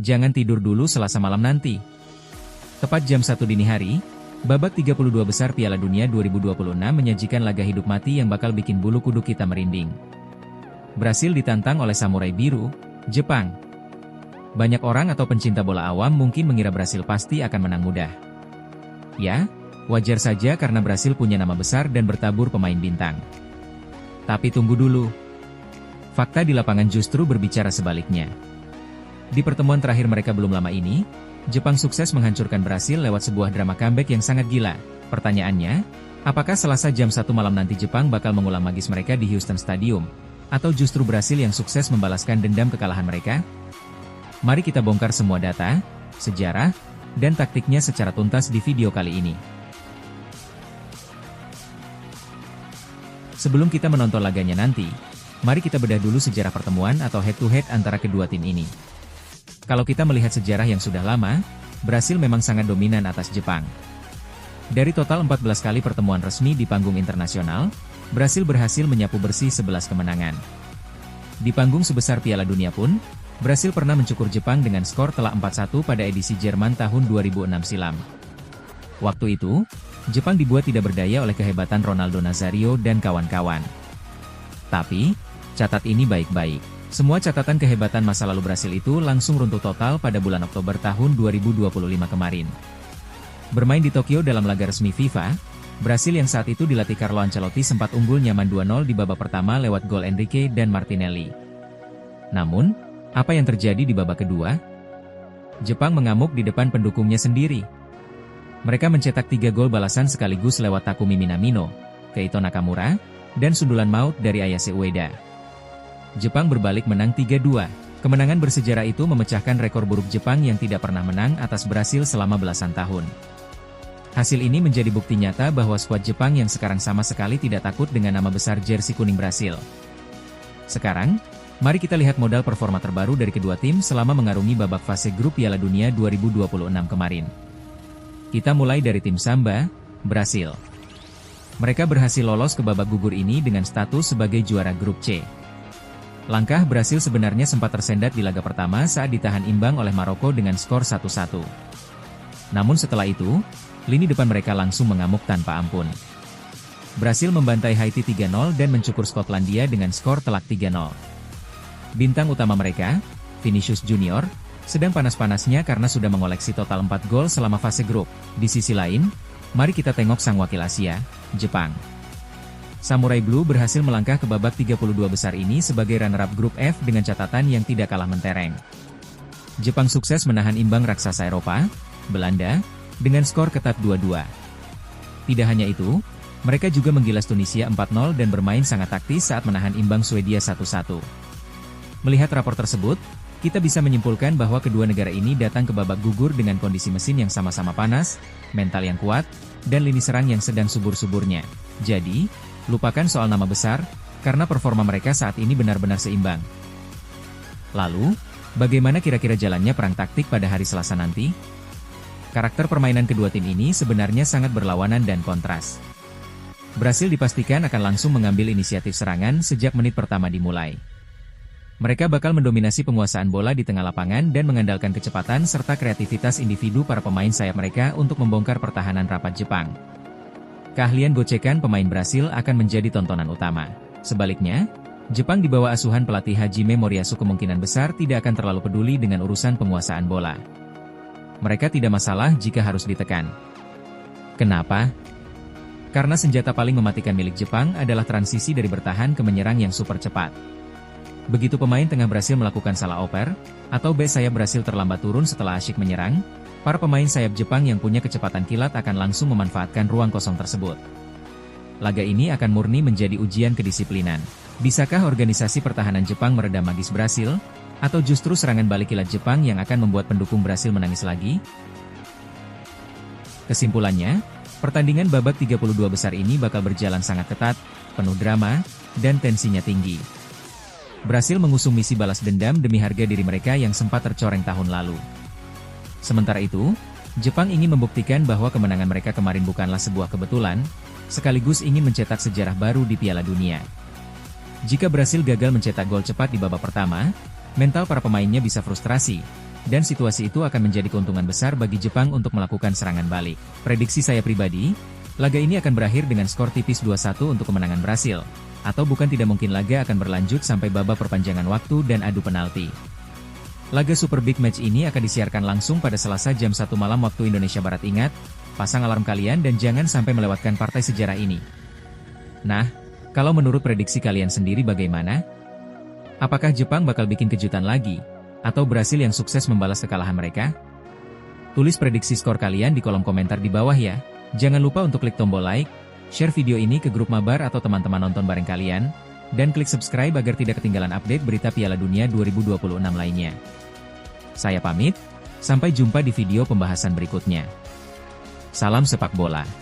Jangan tidur dulu Selasa malam nanti. Tepat jam 1 dini hari, babak 32 besar Piala Dunia 2026 menyajikan laga hidup mati yang bakal bikin bulu kuduk kita merinding. Brasil ditantang oleh Samurai Biru, Jepang. Banyak orang atau pencinta bola awam mungkin mengira Brasil pasti akan menang mudah. Ya, wajar saja karena Brasil punya nama besar dan bertabur pemain bintang. Tapi tunggu dulu. Fakta di lapangan justru berbicara sebaliknya. Di pertemuan terakhir mereka belum lama ini, Jepang sukses menghancurkan Brasil lewat sebuah drama comeback yang sangat gila. Pertanyaannya, apakah Selasa jam 1 malam nanti Jepang bakal mengulang magis mereka di Houston Stadium? Atau justru Brasil yang sukses membalaskan dendam kekalahan mereka? Mari kita bongkar semua data, sejarah, dan taktiknya secara tuntas di video kali ini. Sebelum kita menonton laganya nanti, mari kita bedah dulu sejarah pertemuan atau head-to-head antara kedua tim ini. Kalau kita melihat sejarah yang sudah lama, Brasil memang sangat dominan atas Jepang. Dari total 14 kali pertemuan resmi di panggung internasional, Brasil berhasil menyapu bersih 11 kemenangan. Di panggung sebesar Piala Dunia pun, Brasil pernah mencukur Jepang dengan skor telak 4-1 pada edisi Jerman tahun 2006 silam. Waktu itu, Jepang dibuat tidak berdaya oleh kehebatan Ronaldo Nazario dan kawan-kawan. Tapi, catat ini baik-baik. Semua catatan kehebatan masa lalu Brasil itu langsung runtuh total pada bulan Oktober tahun 2025 kemarin. Bermain di Tokyo dalam laga resmi FIFA, Brasil yang saat itu dilatih Carlo Ancelotti sempat unggul nyaman 2-0 di babak pertama lewat gol Enrique dan Martinelli. Namun, apa yang terjadi di babak kedua? Jepang mengamuk di depan pendukungnya sendiri. Mereka mencetak 3 gol balasan sekaligus lewat Takumi Minamino, Keito Nakamura, dan sundulan maut dari Ayase Ueda. Jepang berbalik menang 3-2. Kemenangan bersejarah itu memecahkan rekor buruk Jepang yang tidak pernah menang atas Brasil selama belasan tahun. Hasil ini menjadi bukti nyata bahwa skuad Jepang yang sekarang sama sekali tidak takut dengan nama besar jersey kuning Brasil. Sekarang, mari kita lihat modal performa terbaru dari kedua tim selama mengarungi babak fase grup Piala Dunia 2026 kemarin. Kita mulai dari tim Samba, Brasil. Mereka berhasil lolos ke babak gugur ini dengan status sebagai juara grup C. Langkah Brasil sebenarnya sempat tersendat di laga pertama saat ditahan imbang oleh Maroko dengan skor 1-1. Namun setelah itu, lini depan mereka langsung mengamuk tanpa ampun. Brasil membantai Haiti 3-0 dan mencukur Skotlandia dengan skor telak 3-0. Bintang utama mereka, Vinicius Junior, sedang panas-panasnya karena sudah mengoleksi total 4 gol selama fase grup. Di sisi lain, mari kita tengok sang wakil Asia, Jepang. Samurai Blue berhasil melangkah ke babak 32 besar ini sebagai runner-up grup F dengan catatan yang tidak kalah mentereng. Jepang sukses menahan imbang raksasa Eropa, Belanda, dengan skor ketat 2-2. Tidak hanya itu, mereka juga menggilas Tunisia 4-0 dan bermain sangat taktis saat menahan imbang Swedia 1-1. Melihat rapor tersebut, kita bisa menyimpulkan bahwa kedua negara ini datang ke babak gugur dengan kondisi mesin yang sama-sama panas, mental yang kuat, dan lini serang yang sedang subur-suburnya. Jadi, lupakan soal nama besar, karena performa mereka saat ini benar-benar seimbang. Lalu, bagaimana kira-kira jalannya perang taktik pada hari Selasa nanti? Karakter permainan kedua tim ini sebenarnya sangat berlawanan dan kontras. Brasil dipastikan akan langsung mengambil inisiatif serangan sejak menit pertama dimulai. Mereka bakal mendominasi penguasaan bola di tengah lapangan dan mengandalkan kecepatan serta kreativitas individu para pemain sayap mereka untuk membongkar pertahanan rapat Jepang. Keahlian gocekan pemain Brasil akan menjadi tontonan utama. Sebaliknya, Jepang di bawah asuhan pelatih Hajime Moriyasu kemungkinan besar tidak akan terlalu peduli dengan urusan penguasaan bola. Mereka tidak masalah jika harus ditekan. Kenapa? Karena senjata paling mematikan milik Jepang adalah transisi dari bertahan ke menyerang yang super cepat. Begitu pemain tengah Brasil melakukan salah oper, atau bek sayap Brasil terlambat turun setelah asyik menyerang, para pemain sayap Jepang yang punya kecepatan kilat akan langsung memanfaatkan ruang kosong tersebut. Laga ini akan murni menjadi ujian kedisiplinan. Bisakah organisasi pertahanan Jepang meredam magis Brasil? Atau justru serangan balik kilat Jepang yang akan membuat pendukung Brasil menangis lagi? Kesimpulannya, pertandingan babak 32 besar ini bakal berjalan sangat ketat, penuh drama, dan tensinya tinggi. Brasil mengusung misi balas dendam demi harga diri mereka yang sempat tercoreng tahun lalu. Sementara itu, Jepang ingin membuktikan bahwa kemenangan mereka kemarin bukanlah sebuah kebetulan, sekaligus ingin mencetak sejarah baru di Piala Dunia. Jika Brasil gagal mencetak gol cepat di babak pertama, mental para pemainnya bisa frustrasi, dan situasi itu akan menjadi keuntungan besar bagi Jepang untuk melakukan serangan balik. Prediksi saya pribadi, laga ini akan berakhir dengan skor tipis 2-1 untuk kemenangan Brasil, atau bukan tidak mungkin laga akan berlanjut sampai babak perpanjangan waktu dan adu penalti. Laga Super Big Match ini akan disiarkan langsung pada Selasa jam 1 malam waktu Indonesia Barat. Ingat, pasang alarm kalian dan jangan sampai melewatkan partai sejarah ini. Nah, kalau menurut prediksi kalian sendiri bagaimana? Apakah Jepang bakal bikin kejutan lagi? Atau Brasil yang sukses membalas kekalahan mereka? Tulis prediksi skor kalian di kolom komentar di bawah ya. Jangan lupa untuk klik tombol like, share video ini ke grup mabar atau teman-teman nonton bareng kalian, dan klik subscribe agar tidak ketinggalan update berita Piala Dunia 2026 lainnya. Saya pamit, sampai jumpa di video pembahasan berikutnya. Salam sepak bola.